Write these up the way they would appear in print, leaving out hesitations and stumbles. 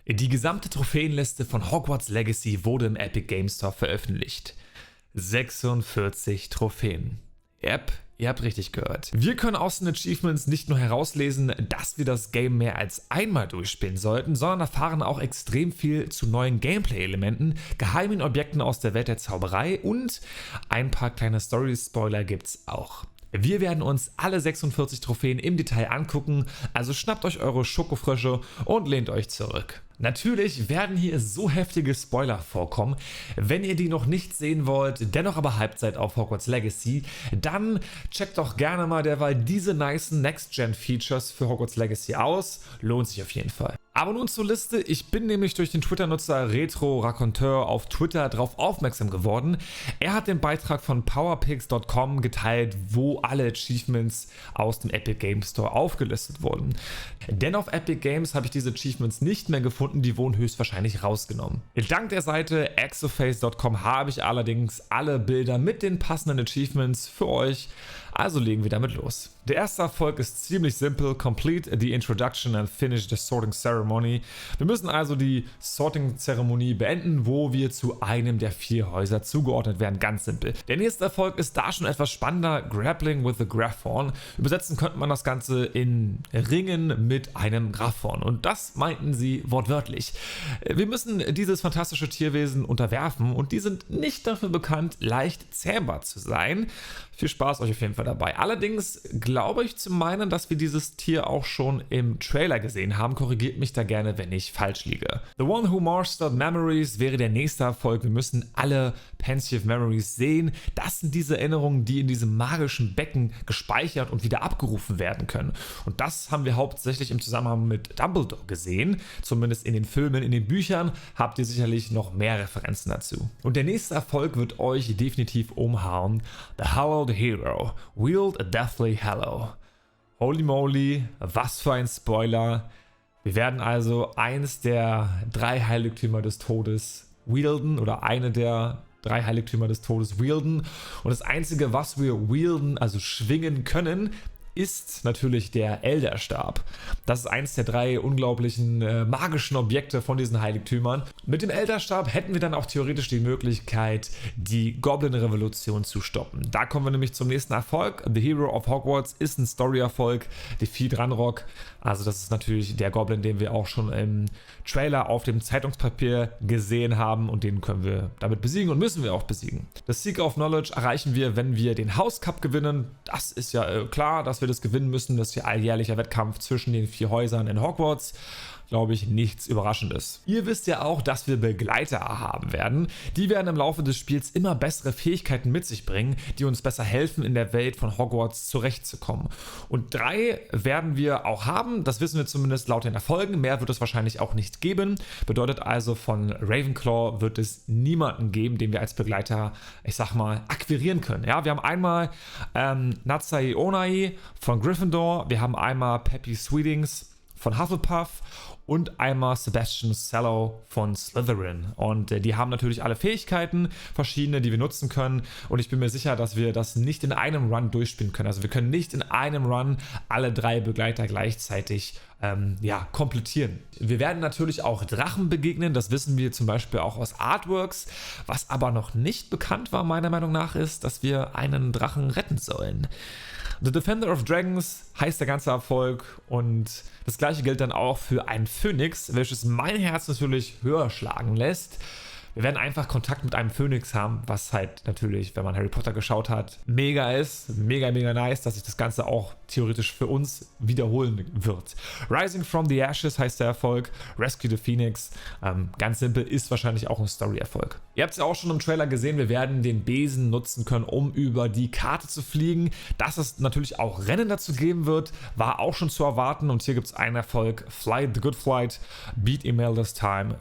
Die gesamte Trophäenliste von Hogwarts Legacy wurde im Epic Games Store veröffentlicht. 46 Trophäen. Yep, ihr habt richtig gehört. Wir können aus den Achievements nicht nur herauslesen, dass wir das Game mehr als einmal durchspielen sollten, sondern erfahren auch extrem viel zu neuen Gameplay-Elementen, geheimen Objekten aus der Welt der Zauberei und ein paar kleine Story-Spoiler gibt's auch. Wir werden uns alle 46 Trophäen im Detail angucken, also schnappt euch eure Schokofrösche und lehnt euch zurück. Natürlich werden hier so heftige Spoiler vorkommen. Wenn ihr die noch nicht sehen wollt, dennoch aber hyped seid auf Hogwarts Legacy, dann checkt doch gerne mal derweil diese nice Next-Gen-Features für Hogwarts Legacy aus. Lohnt sich auf jeden Fall. Aber nun zur Liste. Ich bin nämlich durch den Twitter-Nutzer Retro Raconteur auf Twitter darauf aufmerksam geworden. Er hat den Beitrag von powerpix.com geteilt, wo alle Achievements aus dem Epic Games Store aufgelistet wurden. Denn auf Epic Games habe ich diese Achievements nicht mehr gefunden, die wurden höchstwahrscheinlich rausgenommen. Dank der Seite exoface.com habe ich allerdings alle Bilder mit den passenden Achievements für euch. Also legen wir damit los. Der erste Erfolg ist ziemlich simpel. Complete the introduction and finish the sorting ceremony. Wir müssen also die Sorting-Zeremonie beenden, wo wir zu einem der 4 Häuser zugeordnet werden. Ganz simpel. Der nächste Erfolg ist da schon etwas spannender. Grappling with the Graphorn. Übersetzen könnte man das Ganze in Ringen mit einem Graphorn. Und das meinten sie wortwörtlich. Wir müssen dieses fantastische Tierwesen unterwerfen und die sind nicht dafür bekannt, leicht zähmbar zu sein. Viel Spaß euch auf jeden Fall dabei. Allerdings glaube ich zu meinen, dass wir dieses Tier auch schon im Trailer gesehen haben. Korrigiert mich da gerne, wenn ich falsch liege. The One Who Mastered Memories wäre der nächste Erfolg. Wir müssen alle Pensive Memories sehen. Das sind diese Erinnerungen, die in diesem magischen Becken gespeichert und wieder abgerufen werden können. Und das haben wir hauptsächlich im Zusammenhang mit Dumbledore gesehen. Zumindest in den Filmen, in den Büchern habt ihr sicherlich noch mehr Referenzen dazu. Und der nächste Erfolg wird euch definitiv umhauen. The Hallowed Hero. Wield a Deathly Hallow. Holy moly, was für ein Spoiler. Wir werden also eins der 3 Heiligtümer des Todes wielden oder eine der 3 Heiligtümer des Todes wielden. Und das Einzige, was wir wielden, also schwingen können, ist natürlich der Elderstab. Das ist eins der 3 unglaublichen magischen Objekte von diesen Heiligtümern. Mit dem Elderstab hätten wir dann auch theoretisch die Möglichkeit, die Goblin-Revolution zu stoppen. Da kommen wir nämlich zum nächsten Erfolg. The Hero of Hogwarts ist ein Story-Erfolg. Defeat Ranrock. Also das ist natürlich der Goblin, den wir auch schon im Trailer auf dem Zeitungspapier gesehen haben und den können wir damit besiegen und müssen wir auch besiegen. Das Seeker of Knowledge erreichen wir, wenn wir den House Cup gewinnen. Das ist ja klar, dass wir das gewinnen müssen. Das ist ja alljährlicher Wettkampf zwischen den 4 Häusern in Hogwarts. Glaube ich, nichts Überraschendes. Ihr wisst ja auch, dass wir Begleiter haben werden. Die werden im Laufe des Spiels immer bessere Fähigkeiten mit sich bringen, die uns besser helfen, in der Welt von Hogwarts zurechtzukommen. Und 3 werden wir auch haben, das wissen wir zumindest laut den Erfolgen. Mehr wird es wahrscheinlich auch nicht geben. Bedeutet also, von Ravenclaw wird es niemanden geben, den wir als Begleiter, ich sag mal, akquirieren können. Ja, wir haben einmal Natsai Onai von Gryffindor, wir haben einmal Peppy Sweetings von Hufflepuff und einmal Sebastian Sallow von Slytherin. Und die haben natürlich alle Fähigkeiten, verschiedene, die wir nutzen können. Und ich bin mir sicher, dass wir das nicht in einem Run durchspielen können. Also wir können nicht in einem Run alle 3 Begleiter gleichzeitig komplettieren. Wir werden natürlich auch Drachen begegnen, das wissen wir zum Beispiel auch aus Artworks. Was aber noch nicht bekannt war, meiner Meinung nach, ist, dass wir einen Drachen retten sollen. The Defender of Dragons heißt der ganze Erfolg und das gleiche gilt dann auch für einen Phönix, welches mein Herz natürlich höher schlagen lässt. Wir werden einfach Kontakt mit einem Phönix haben, was halt natürlich, wenn man Harry Potter geschaut hat, mega ist. Mega, mega nice, dass sich das Ganze auch theoretisch für uns wiederholen wird. Rising from the Ashes heißt der Erfolg. Rescue the Phoenix. Ganz simpel, ist wahrscheinlich auch ein Story-Erfolg. Ihr habt es ja auch schon im Trailer gesehen, wir werden den Besen nutzen können, um über die Karte zu fliegen. Dass es natürlich auch Rennen dazu geben wird, war auch schon zu erwarten. Und hier gibt es einen Erfolg. Flight the Good Flight. Beat Imelda's Time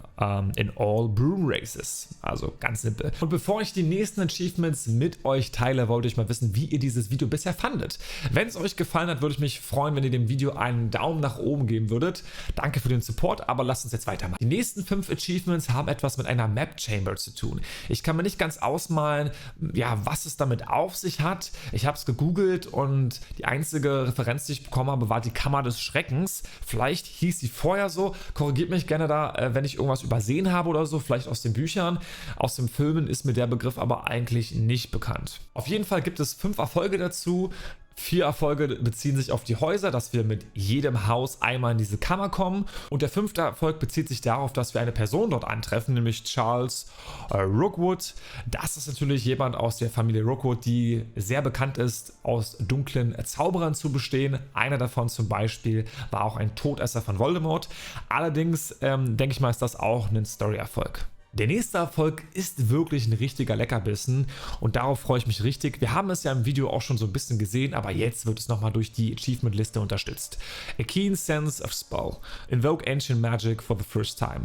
in all Broom Races. ist. Also ganz simpel. Und bevor ich die nächsten Achievements mit euch teile, wollte ich mal wissen, wie ihr dieses Video bisher fandet. Wenn es euch gefallen hat, würde ich mich freuen, wenn ihr dem Video einen Daumen nach oben geben würdet. Danke für den Support, aber lasst uns jetzt weitermachen. Die nächsten 5 Achievements haben etwas mit einer Map Chamber zu tun. Ich kann mir nicht ganz ausmalen, ja, was es damit auf sich hat. Ich habe es gegoogelt und die einzige Referenz, die ich bekommen habe, war die Kammer des Schreckens. Vielleicht hieß sie vorher so. Korrigiert mich gerne da, wenn ich irgendwas übersehen habe oder so, vielleicht aus den Büchern. Aus den Filmen ist mir der Begriff aber eigentlich nicht bekannt. Auf jeden Fall gibt es 5 Erfolge dazu. 4 Erfolge beziehen sich auf die Häuser, dass wir mit jedem Haus einmal in diese Kammer kommen. Und der 5. Erfolg bezieht sich darauf, dass wir eine Person dort antreffen, nämlich Charles Rookwood. Das ist natürlich jemand aus der Familie Rookwood, die sehr bekannt ist, aus dunklen Zauberern zu bestehen. Einer davon zum Beispiel war auch ein Todesser von Voldemort. Allerdings denke ich mal, ist das auch ein Story-Erfolg. Der nächste Erfolg ist wirklich ein richtiger Leckerbissen und darauf freue ich mich richtig. Wir haben es ja im Video auch schon so ein bisschen gesehen, aber jetzt wird es nochmal durch die Achievement-Liste unterstützt. A keen sense of spell. Invoke ancient magic for the first time.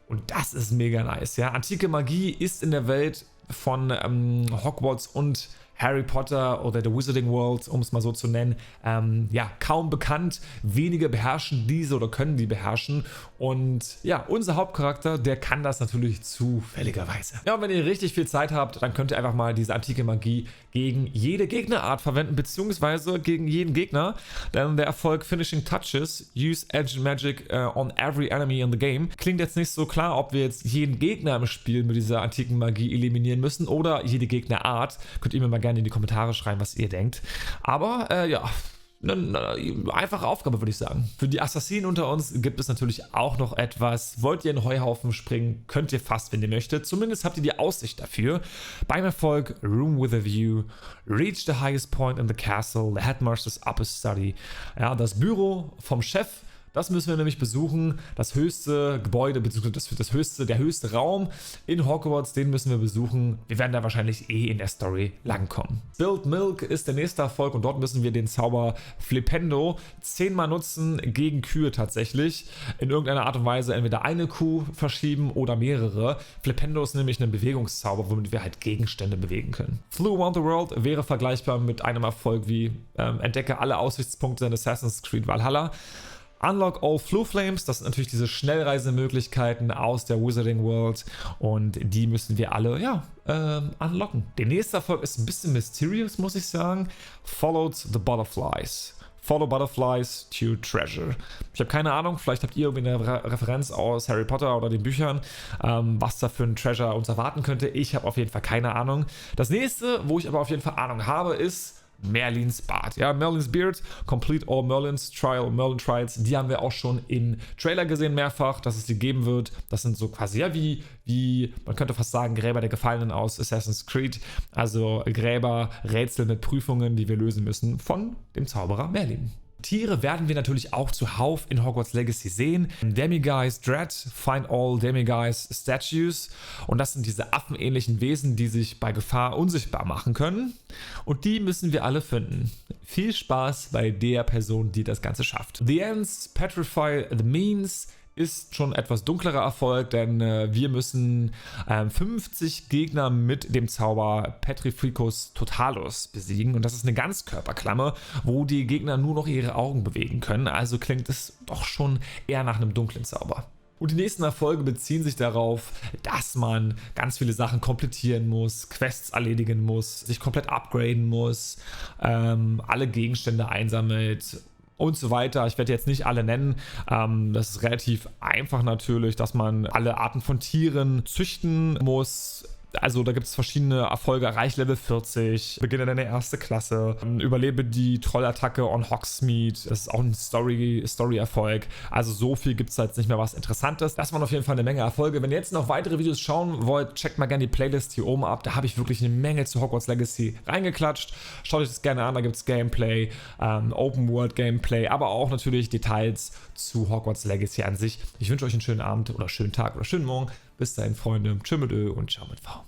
Und das ist mega nice, ja. Antike Magie ist in der Welt von Hogwarts und Harry Potter oder The Wizarding World, um es mal so zu nennen, ja, kaum bekannt. Wenige beherrschen diese oder können die beherrschen. Und ja, unser Hauptcharakter, der kann das natürlich zufälligerweise. Ja, und wenn ihr richtig viel Zeit habt, dann könnt ihr einfach mal diese antike Magie gegen jede Gegnerart verwenden, beziehungsweise gegen jeden Gegner. Denn der Erfolg Finishing Touches, use Ancient Magic on every enemy in the game. Klingt jetzt nicht so klar, ob wir jetzt jeden Gegner im Spiel mit dieser antiken Magie eliminieren müssen oder jede Gegnerart. Könnt ihr mir mal gerne in die Kommentare schreiben, was ihr denkt. Aber ja, eine einfache Aufgabe, würde ich sagen. Für die Assassinen unter uns gibt es natürlich auch noch etwas. Wollt ihr in den Heuhaufen springen, könnt ihr fast, wenn ihr möchtet. Zumindest habt ihr die Aussicht dafür. Beim Erfolg Room with a View, reach the highest point in the castle, the headmaster's upper study. Ja, das Büro vom Chef. Das müssen wir nämlich besuchen, das höchste Gebäude, beziehungsweise der höchste Raum in Hogwarts, den müssen wir besuchen. Wir werden da wahrscheinlich in der Story langkommen. Spilled Milk ist der nächste Erfolg und dort müssen wir den Zauber Flipendo 10-mal nutzen gegen Kühe tatsächlich. In irgendeiner Art und Weise entweder eine Kuh verschieben oder mehrere. Flipendo ist nämlich ein Bewegungszauber, womit wir halt Gegenstände bewegen können. Flew Around the World wäre vergleichbar mit einem Erfolg wie entdecke alle Aussichtspunkte in Assassin's Creed Valhalla. Unlock all Floo Flames, das sind natürlich diese Schnellreisemöglichkeiten aus der Wizarding World und die müssen wir alle, ja, unlocken. Der nächste Erfolg ist ein bisschen mysterious, muss ich sagen. Followed the Butterflies. Follow Butterflies to Treasure. Ich habe keine Ahnung, vielleicht habt ihr irgendwie eine Referenz aus Harry Potter oder den Büchern, was da für ein Treasure uns erwarten könnte. Ich habe auf jeden Fall keine Ahnung. Das nächste, wo ich aber auf jeden Fall Ahnung habe, ist Merlins Bart. Ja, Merlins Beard, Complete All Merlins Trial, Merlin Trials, die haben wir auch schon im Trailer gesehen mehrfach, dass es die geben wird. Das sind so quasi, ja, wie man könnte fast sagen, Gräber der Gefallenen aus Assassin's Creed. Also Gräber, Rätsel mit Prüfungen, die wir lösen müssen von dem Zauberer Merlin. Tiere werden wir natürlich auch zuhauf in Hogwarts Legacy sehen. Demiguise Dread, find all Demiguise Statues. Und das sind diese affenähnlichen Wesen, die sich bei Gefahr unsichtbar machen können. Und die müssen wir alle finden. Viel Spaß bei der Person, die das Ganze schafft. The Ends Petrify the Means ist schon etwas dunklerer Erfolg, denn wir müssen 50 Gegner mit dem Zauber Petrificus Totalus besiegen und das ist eine Ganzkörperklammer, wo die Gegner nur noch ihre Augen bewegen können, also klingt es doch schon eher nach einem dunklen Zauber. Und die nächsten Erfolge beziehen sich darauf, dass man ganz viele Sachen komplettieren muss, Quests erledigen muss, sich komplett upgraden muss, alle Gegenstände einsammelt und so weiter. Ich werde jetzt nicht alle nennen. Das ist relativ einfach natürlich, dass man alle Arten von Tieren züchten muss. Also da gibt es verschiedene Erfolge, erreich Level 40, beginne deine erste Klasse, überlebe die Trollattacke on Hogsmeade, das ist auch ein Story-Erfolg, also so viel gibt es da jetzt nicht mehr was Interessantes. Das waren auf jeden Fall eine Menge Erfolge. Wenn ihr jetzt noch weitere Videos schauen wollt, checkt mal gerne die Playlist hier oben ab, da habe ich wirklich eine Menge zu Hogwarts Legacy reingeklatscht. Schaut euch das gerne an, da gibt es Gameplay, Open-World-Gameplay, aber auch natürlich Details zu Hogwarts Legacy an sich. Ich wünsche euch einen schönen Abend oder schönen Tag oder schönen Morgen. Bis dahin, Freunde. Tschüss mit Ö und ciao mit V.